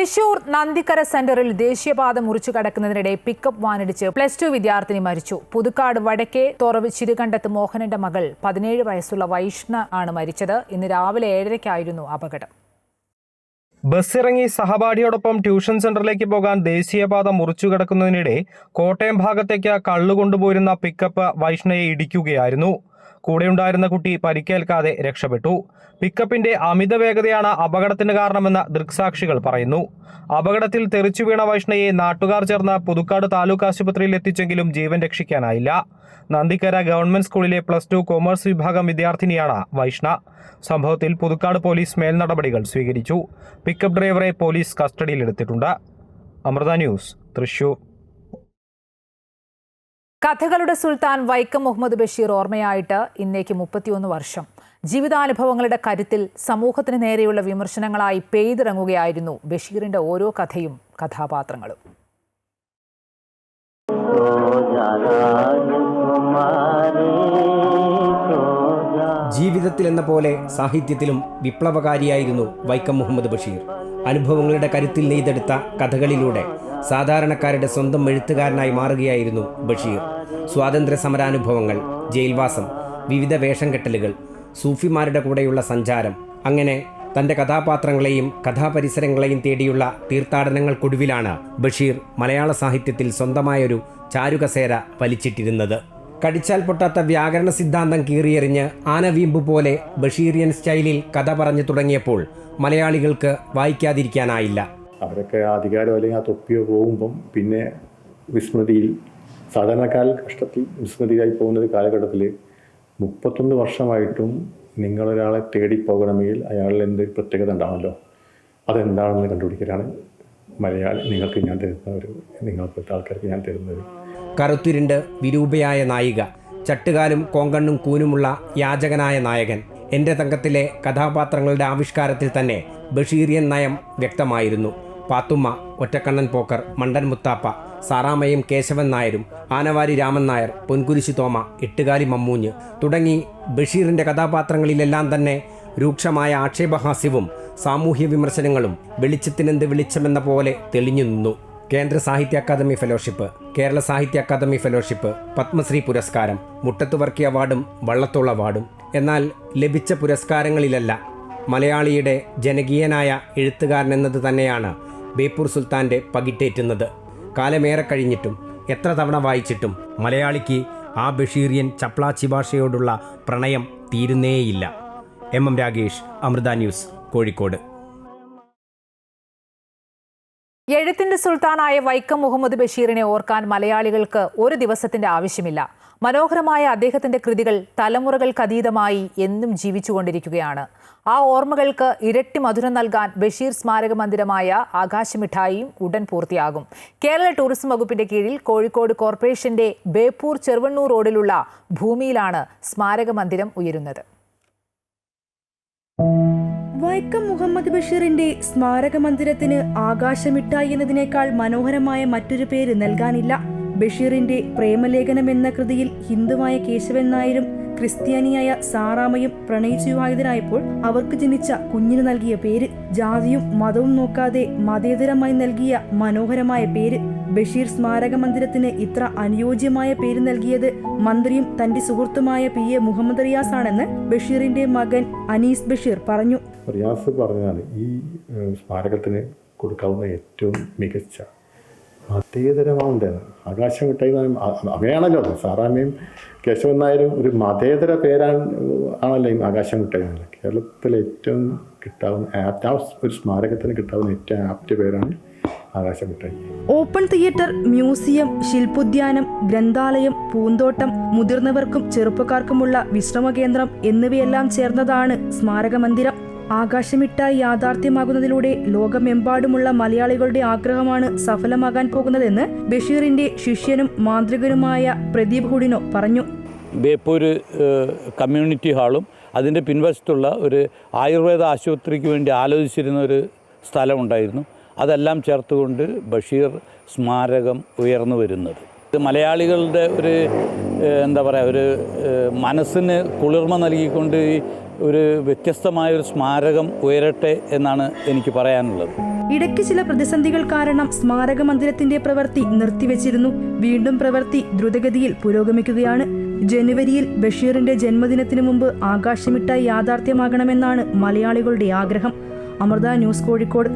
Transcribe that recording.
തൃശൂർ നന്ദിക്കര സെന്ററിൽ ദേശീയപാത മുറിച്ചു കടക്കുന്നതിനിടെ പിക്കപ്പ് വാനിടിച്ച് +2 വിദ്യാർത്ഥിനി മരിച്ചു. പുതുക്കാട് വടക്കേ തോറവ് ചിരുകണ്ടത്ത് മോഹനന്റെ മകൾ 17 വയസ്സുള്ള വൈഷ്ണ ആണ് മരിച്ചത്. ഇന്ന് രാവിലെ 7:30-ആയിരുന്നു അപകടം. ബസ്സിറങ്ങി സഹപാഠിയോടൊപ്പം ട്യൂഷൻ സെന്ററിലേക്ക് പോകാൻ ദേശീയപാത മുറിച്ചു കടക്കുന്നതിനിടെ കോട്ടയം ഭാഗത്തേക്ക് കള്ളുകൊണ്ടുപോയിരുന്ന പിക്കപ്പ് വൈഷ്ണയെ ഇടിക്കുകയായിരുന്നു. കൂടെയുണ്ടായിരുന്ന കുട്ടി പരിക്കേൽക്കാതെ രക്ഷപ്പെട്ടു. പിക്കപ്പിന്റെ അമിത വേഗതയാണ് അപകടത്തിന് കാരണമെന്ന് ദൃക്സാക്ഷികൾ പറയുന്നു. അപകടത്തിൽ തെറിച്ചു വീണ വൈഷ്ണയെ നാട്ടുകാർ ചേർന്ന് പുതുക്കാട് താലൂക്ക് ആശുപത്രിയിൽ എത്തിച്ചെങ്കിലും ജീവൻ രക്ഷിക്കാനായില്ല. നന്ദിക്കര ഗവൺമെന്റ് സ്കൂളിലെ +2 കൊമേഴ്സ് വിഭാഗം വിദ്യാർത്ഥിനിയാണ് വൈഷ്ണ. സംഭവത്തിൽ പുതുക്കാട് പോലീസ് മേൽനടപടികൾ സ്വീകരിച്ചു. പിക്കപ്പ് ഡ്രൈവറെ പോലീസ് കസ്റ്റഡിയിലെടുത്തിട്ടുണ്ട്. അമൃത ന്യൂസ്, തൃശൂർ. കഥകളുടെ സുൽത്താൻ വൈക്കം മുഹമ്മദ് ബഷീർ ഓർമ്മയായിട്ട് ഇന്നേക്ക് 31 വർഷം. ജീവിതാനുഭവങ്ങളുടെ കരുത്തിൽ സമൂഹത്തിന് നേരെയുള്ള വിമർശനങ്ങളായി പെയ്തിറങ്ങുകയായിരുന്നു ബഷീറിന്റെ ഓരോ കഥയും കഥാപാത്രങ്ങളും. ജീവിതത്തിൽ എന്ന പോലെ സാഹിത്യത്തിലും വിപ്ലവകാരിയായിരുന്നു വൈക്കം മുഹമ്മദ് ബഷീർ. അനുഭവങ്ങളുടെ കരുത്തിൽ നെയ്തെടുത്ത കഥകളിലൂടെ സാധാരണക്കാരുടെ സ്വന്തം എഴുത്തുകാരനായി മാറുകയായിരുന്നു ബഷീർ. സ്വാതന്ത്ര്യ സമരാനുഭവങ്ങൾ, ജയിൽവാസം, വിവിധ വേഷം കെട്ടലുകൾ, സൂഫിമാരുടെ കൂടെയുള്ള സഞ്ചാരം, അങ്ങനെ തൻ്റെ കഥാപാത്രങ്ങളെയും കഥാപരിസരങ്ങളെയും തേടിയുള്ള തീർത്ഥാടനങ്ങൾക്കൊടുവിലാണ് ബഷീർ മലയാള സാഹിത്യത്തിൽ സ്വന്തമായൊരു ചാരുകസേര വലിച്ചിട്ടിരുന്നത്. കടിച്ചാൽ പൊട്ടാത്ത വ്യാകരണ സിദ്ധാന്തം കീറിയെറിഞ്ഞ് ആനവീമ്പ് പോലെ ബഷീറിയൻ സ്റ്റൈലിൽ കഥ പറഞ്ഞു തുടങ്ങിയപ്പോൾ മലയാളികൾക്ക് വായിക്കാതിരിക്കാനായില്ല. അവരൊക്കെ അധികാരം അല്ലെങ്കിൽ ആ തൊപ്പിയോ പോകുമ്പം പിന്നെ വിസ്മൃതിയിൽ, സാധാരണക്കാരിൽ കഷ്ടത്തിൽ വിസ്മൃതിയായി പോകുന്ന കാലഘട്ടത്തിൽ 31 വർഷമായിട്ടും നിങ്ങളൊരാളെ തേടിപ്പോകണമെങ്കിൽ അയാളിൽ എന്തൊരു പ്രത്യേകത ഉണ്ടാണല്ലോ, അതെന്താണെന്ന് കണ്ടുപിടിക്കലാണ് മലയാളി നിങ്ങൾക്ക് ഞാൻ നിങ്ങളെപ്പോഴത്തെ ആൾക്കാർക്ക് ഞാൻ തരുന്നത്. കറുത്തിരുണ്ട് വിരൂപയായ നായിക, ചട്ടുകാലും കോങ്കണ്ണും കൂനുമുള്ള യാചകനായ നായകൻ, എൻ്റെ തങ്കത്തിലെ കഥാപാത്രങ്ങളുടെ ആവിഷ്കാരത്തിൽ തന്നെ ബഷീറിയൻ നയം വ്യക്തമായിരുന്നു. പാത്തുമ്മ, ഒറ്റക്കണ്ണൻ പോക്കർ, മണ്ടൻ മുത്താപ്പ, സാറാമയും കേശവൻ നായരും, ആനവാരി രാമൻ നായർ, പൊൻകുരിശു തോമ, എട്ടുകാലി മമ്മൂഞ്ഞ് തുടങ്ങി ബഷീറിൻ്റെ കഥാപാത്രങ്ങളിലെല്ലാം തന്നെ രൂക്ഷമായ ആക്ഷേപഹാസ്യവും സാമൂഹ്യ വിമർശനങ്ങളും വെളിച്ചത്തിനെന്ത് വെളിച്ചമെന്ന പോലെ തെളിഞ്ഞു നിന്നു. കേന്ദ്ര സാഹിത്യ അക്കാദമി ഫെലോഷിപ്പ്, കേരള സാഹിത്യ അക്കാദമി ഫെലോഷിപ്പ്, പത്മശ്രീ പുരസ്കാരം, മുട്ടത്ത് വർക്കി അവാർഡും വള്ളത്തോൾ അവാർഡും. എന്നാൽ ലഭിച്ച പുരസ്കാരങ്ങളിലല്ല മലയാളിയുടെ ജനകീയനായ എഴുത്തുകാരൻ എന്നത് തന്നെയാണ് ബേപ്പൂർ സുൽത്താൻ്റെ പകിട്ടേറ്റുന്നത്. കാലമേറെ കഴിഞ്ഞിട്ടും എത്ര തവണ വായിച്ചിട്ടും മലയാളിക്ക് ആ ബഷീറിയൻ ചപ്ലാച്ചി ഭാഷയോടുള്ള പ്രണയം തീരുന്നേയില്ല. MM Ragesh, Amrita news, Kozhikode. എഴുത്തിന്റെ സുൽത്താനായ വൈക്കം മുഹമ്മദ് ബഷീറിനെ ഓർക്കാൻ മലയാളികൾക്ക് ഒരു ദിവസത്തിന്റെ ആവശ്യമില്ല. മനോഹരമായ അദ്ദേഹത്തിന്റെ കൃതികൾ തലമുറകൾക്കതീതമായി എന്നും ജീവിച്ചുകൊണ്ടിരിക്കുകയാണ്. ആ ഓർമ്മകൾക്ക് ഇരട്ടി മധുരം നൽകാൻ ബഷീർ സ്മാരക മന്ദിരമായ ആകാശമിഠായിയും ഉടൻ പൂർത്തിയാകും. കേരള ടൂറിസം വകുപ്പിന്റെ കീഴിൽ കോഴിക്കോട് കോർപ്പറേഷന്റെ ബേപ്പൂർ ചെറുവണ്ണൂർ റോഡിലുള്ള ഭൂമിയിലാണ് സ്മാരക മന്ദിരം ഉയരുന്നത്. വൈക്കം മുഹമ്മദ് ബഷീറിന്റെ സ്മാരക മന്ദിരത്തിന് ആകാശമിഠായി എന്നതിനേക്കാൾ മനോഹരമായ മറ്റൊരു പേര് നൽകാനില്ല. ബഷീറിന്റെ പ്രേമലേഖനം എന്ന കൃതിയിൽ ഹിന്ദുവായ കേശവൻ നായരും ക്രിസ്ത്യാനിയായ സാറാമയും പ്രണയിച്ചു വിവാഹിതരായപ്പോൾ അവർക്ക് ജനിച്ച കുഞ്ഞിന് നൽകിയ പേര്, ജാതിയും മതവും നോക്കാതെ മതേതരമായി നൽകിയ മനോഹരമായ പേര്. ബഷീർ സ്മാരക മന്ദിരത്തിന് ഇത്ര അനുയോജ്യമായ പേര് നൽകിയത് മന്ത്രിയും തന്റെ സുഹൃത്തുമായ PA മുഹമ്മദ് റിയാസ് ആണെന്ന് ബഷീറിന്റെ മകൻ അനീസ് ബഷീർ പറഞ്ഞു. റിയാസ് പറഞ്ഞതാണ് ഈ സ്മാരകത്തിന് കൊടുക്കാവുന്ന ഏറ്റവും മികച്ച മതേതരമാവുന്നതാണ് ആകാശം മിഠായി. അങ്ങനെയാണല്ലോ സാറാമ്മയും കേശവൻ നായരും ഒരു മതേതര ആണല്ലോ ഈ ആകാശം മിഠായി. കേരളത്തിലെ ഏറ്റവും കിട്ടാവുന്ന ഒരു സ്മാരകത്തിന് കിട്ടാവുന്ന ഏറ്റവും ആപ്റ്റ് പേരാണ് ആകാശം മിഠായി. ഓപ്പൺ തിയേറ്റർ, മ്യൂസിയം, ശില്പോദ്യാനം, ഗ്രന്ഥാലയം, പൂന്തോട്ടം, മുതിർന്നവർക്കും ചെറുപ്പക്കാർക്കുമുള്ള വിശ്രമ കേന്ദ്രം എന്നിവയെല്ലാം ചേർന്നതാണ് സ്മാരക മന്ദിരം. ആകാശമിഠായി യാഥാർത്ഥ്യമാകുന്നതിലൂടെ ലോകമെമ്പാടുമുള്ള മലയാളികളുടെ ആഗ്രഹമാണ് സഫലമാകാൻ പോകുന്നതെന്ന് ബഷീറിന്റെ ശിഷ്യനും മാന്ത്രികനുമായ പ്രദീപ് ഹുഡിനോ പറഞ്ഞു. ബേപ്പൂർ കമ്മ്യൂണിറ്റി ഹാളും അതിൻ്റെ പിൻവശത്തുള്ള ഒരു ആയുർവേദ ആശുപത്രിക്ക് വേണ്ടി ആലോചിച്ചിരുന്ന ഒരു സ്ഥലമുണ്ടായിരുന്നു. അതെല്ലാം ചേർത്തുകൊണ്ട് ബഷീർ സ്മാരകം ഉയർന്നു വരുന്നത് മലയാളികളുടെ ഒരു എന്താ പറയുക, ഒരു മനസ്സിന് കുളിർമ നൽകിക്കൊണ്ട് ഒരു വ്യത്യസ്തമായൊരു സ്മാരകം ഉയരട്ടെ എന്നാണ് എനിക്ക് പറയാനുള്ളത്. ഇടയ്ക്ക് ചില പ്രതിസന്ധികൾ കാരണം സ്മാരക മന്ദിരത്തിന്റെ പ്രവൃത്തി നിർത്തിവെച്ചിരുന്നു. വീണ്ടും പ്രവൃത്തി ദ്രുതഗതിയിൽ പുരോഗമിക്കുകയാണ്. ജനുവരിയിൽ ബഷീറിന്റെ ജന്മദിനത്തിനു മുമ്പ് ആകാശമിട്ടായി യാഥാർത്ഥ്യമാകണമെന്നാണ് മലയാളികളുടെ ആഗ്രഹം. അമൃത ന്യൂസ്, കോഴിക്കോട്.